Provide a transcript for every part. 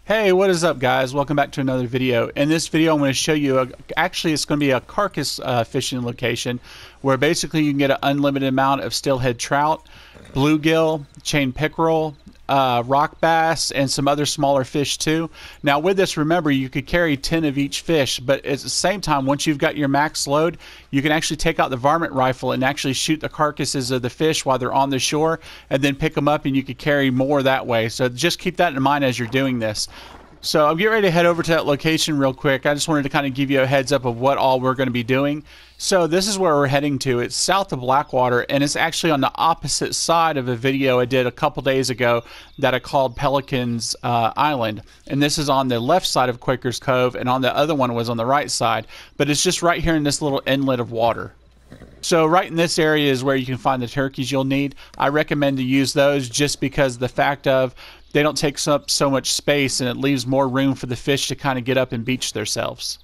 Hey, what is up, guys? Welcome back to another video. In this video I'm going to show you actually it's going to be a carcass fishing location where basically you can get an unlimited amount of steelhead trout, bluegill, chain pickerel, rock bass, and some other smaller fish too. Now with this, remember, you could carry 10 of each fish, but at the same time, once you've got your max load, you can actually take out the varmint rifle and actually shoot the carcasses of the fish while they're on the shore and then pick them up, and you could carry more that way. So just keep that in mind as you're doing this. So I'm getting ready to head over to that location real quick. I just wanted to kind of give you a heads up of what all we're going to be doing. So this is where we're heading to. It's south of Blackwater, and it's actually on the opposite side of a video I did a couple days ago that I called Pelican's Island. And this is on the left side of Quaker's Cove, and on the other one was on the right side. But it's just right here in this little inlet of water. So right in this area is where you can find the turkeys you'll need. I recommend to use those just because of the fact of they don't take up so much space, and it leaves more room for the fish to kind of get up and beach themselves.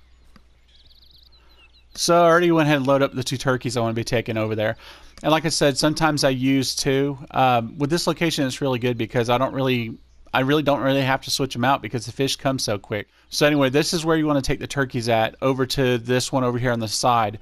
So I already went ahead and loaded up the 2 turkeys I want to be taking over there. And like I said, sometimes I use 2. With this location, it's really good because I really don't have to switch them out because the fish come so quick. So anyway, this is where you want to take the turkeys at, over to this one over here on the side.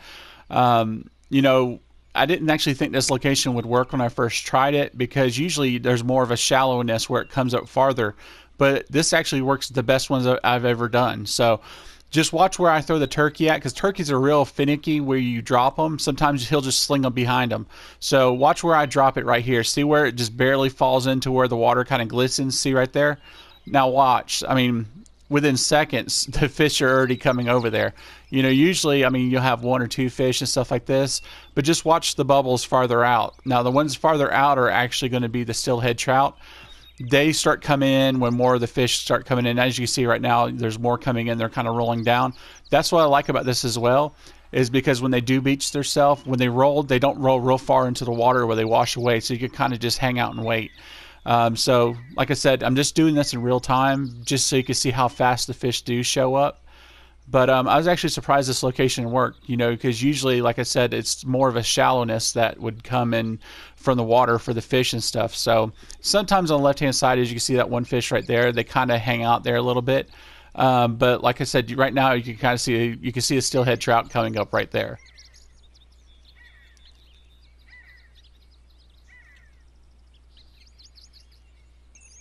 You know, I didn't actually think this location would work when I first tried it because usually there's more of a shallowness where it comes up farther, but this actually works the best ones I've ever done. So just watch where I throw the turkey at, because turkeys are real finicky where you drop them. Sometimes he'll just sling them behind them. So watch where I drop it right here. See where it just barely falls into where the water kind of glistens? See right there? Now watch. I mean, within seconds, the fish are already coming over there. You know, usually, I mean, you'll have 1 or 2 fish and stuff like this, but just watch the bubbles farther out. Now, the ones farther out are actually going to be the steelhead trout. They start coming in when more of the fish start coming in. As you see right now, there's more coming in. They're kind of rolling down. That's what I like about this as well, is because when they do beach themselves, when they roll, they don't roll real far into the water where they wash away, so you can kind of just hang out and wait. So like I said, I'm just doing this in real time just so you can see how fast the fish do show up. But I was actually surprised this location worked, you know, because usually, like I said, it's more of a shallowness that would come in from the water for the fish and stuff. So sometimes on the left hand side, as you can see that one fish right there, they kind of hang out there a little bit. But like I said, right now you can kind of see, you can see a steelhead trout coming up right there.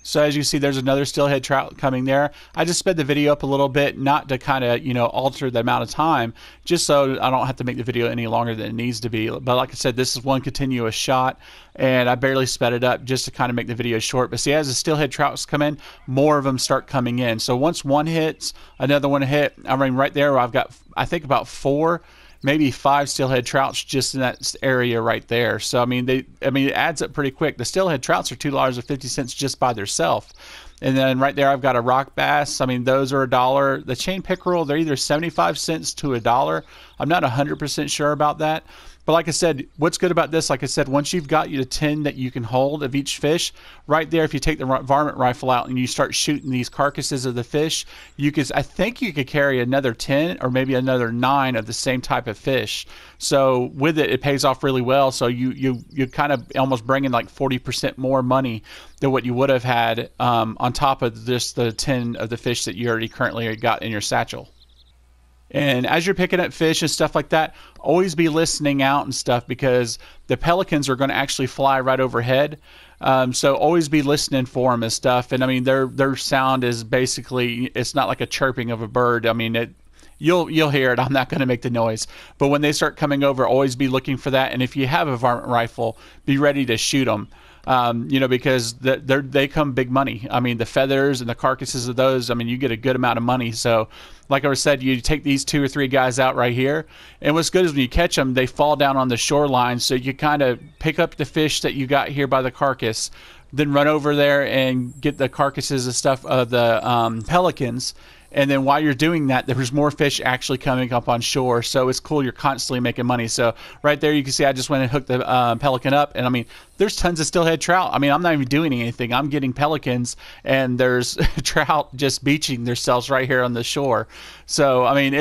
So as you see, there's another steelhead trout coming there. I just sped the video up a little bit, not to kind of, you know, alter the amount of time, just so I don't have to make the video any longer than it needs to be. But like I said, this is one continuous shot, and I barely sped it up just to kind of make the video short. But see, as the steelhead trouts come in, more of them start coming in. So once one hits, another one hit. I mean, right there, I've got, I think, about 4, maybe 5 steelhead trouts just in that area right there. So I mean, it adds up pretty quick. The steelhead trouts are $2.50 just by themselves. And then right there, I've got a rock bass. I mean, those are $1. The chain pickerel, they're either 75 cents to $1. I'm not 100% sure about that. But like I said, what's good about this, like I said, once you've got your 10 that you can hold of each fish, right there, if you take the varmint rifle out and you start shooting these carcasses of the fish, you could, I think you could carry another 10 or maybe another 9 of the same type of fish. So with it, it pays off really well. So you kind of almost bring in like 40% more money than what you would have had on top of just the 10 of the fish that you already currently got in your satchel. And as you're picking up fish and stuff like that, always be listening out and stuff, because the pelicans are going to actually fly right overhead. So always be listening for them and stuff. And I mean, their sound is basically, it's not like a chirping of a bird. I mean, you'll hear it. I'm not going to make the noise. But when they start coming over, always be looking for that. And if you have a varmint rifle, be ready to shoot them. You know, because they come big money. I mean, the feathers and the carcasses of those, I mean, you get a good amount of money. So like I said, you take these 2 or 3 guys out right here, and what's good is when you catch them, they fall down on the shoreline. So you kind of pick up the fish that you got here by the carcass, then run over there and get the carcasses and stuff of the pelicans. And then while you're doing that, there's more fish actually coming up on shore. So it's cool. You're constantly making money. So right there, you can see I just went and hooked the pelican up. And I mean, there's tons of steelhead trout. I mean, I'm not even doing anything. I'm getting pelicans, and there's trout just beaching themselves right here on the shore. So I mean,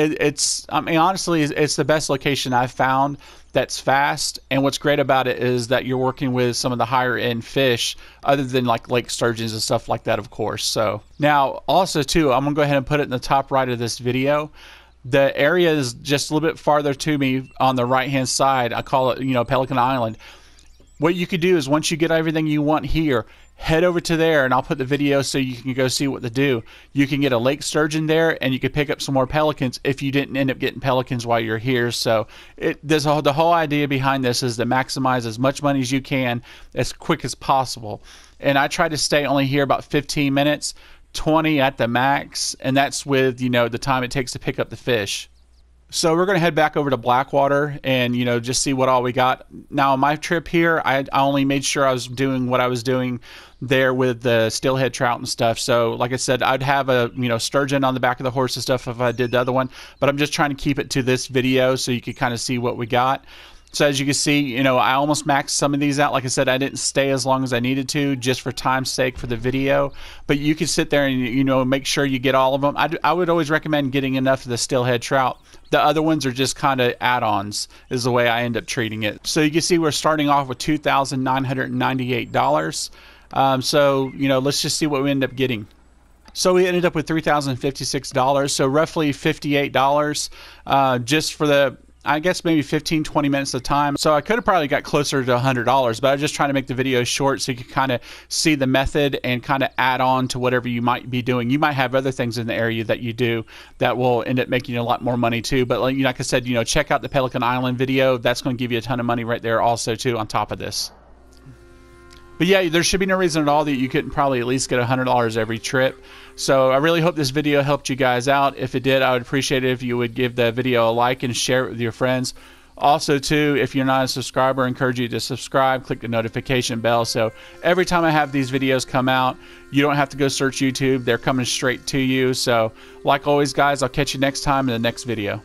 honestly, it's the best location I've found that's fast. And what's great about it is that you're working with some of the higher end fish, other than like lake sturgeons and stuff like that, of course. So now also too, I'm gonna go ahead and put it in the top right of this video. The area is just a little bit farther to me on the right hand side. I call it, Pelican Island. What you could do is, once you get everything you want here, head over to there, and I'll put the video so you can go see what to do. You can get a lake sturgeon there, and you could pick up some more pelicans if you didn't end up getting pelicans while you're here. So the whole idea behind this is to maximize as much money as you can as quick as possible. And I try to stay only here about 15 minutes, 20 at the max, and that's with the time it takes to pick up the fish. So we're going to head back over to Blackwater and, just see what all we got. Now, on my trip here, I only made sure I was doing what I was doing there with the steelhead trout and stuff. So, like I said, I'd have a, sturgeon on the back of the horse and stuff if I did the other one. But I'm just trying to keep it to this video so you can kind of see what we got. So as you can see, I almost maxed some of these out. Like I said, I didn't stay as long as I needed to just for time's sake for the video. But you can sit there and, make sure you get all of them. I would always recommend getting enough of the steelhead trout. The other ones are just kind of add-ons is the way I end up treating it. So you can see we're starting off with $2,998. So, let's just see what we end up getting. So we ended up with $3,056. So roughly $58 just for the, I guess, maybe 15-20 minutes of time. So I could have probably got closer to $100, but I was just trying to make the video short so you can kind of see the method and kind of add on to whatever you might be doing. You might have other things in the area that you do that will end up making you a lot more money too. But like I said, check out the Pelican Island video. That's going to give you a ton of money right there also too on top of this. But yeah, there should be no reason at all that you couldn't probably at least get $100 every trip. So I really hope this video helped you guys out. If it did, I would appreciate it if you would give the video a like and share it with your friends. Also too, if you're not a subscriber, I encourage you to subscribe, click the notification bell, so every time I have these videos come out, you don't have to go search YouTube. They're coming straight to you. So like always, guys, I'll catch you next time in the next video.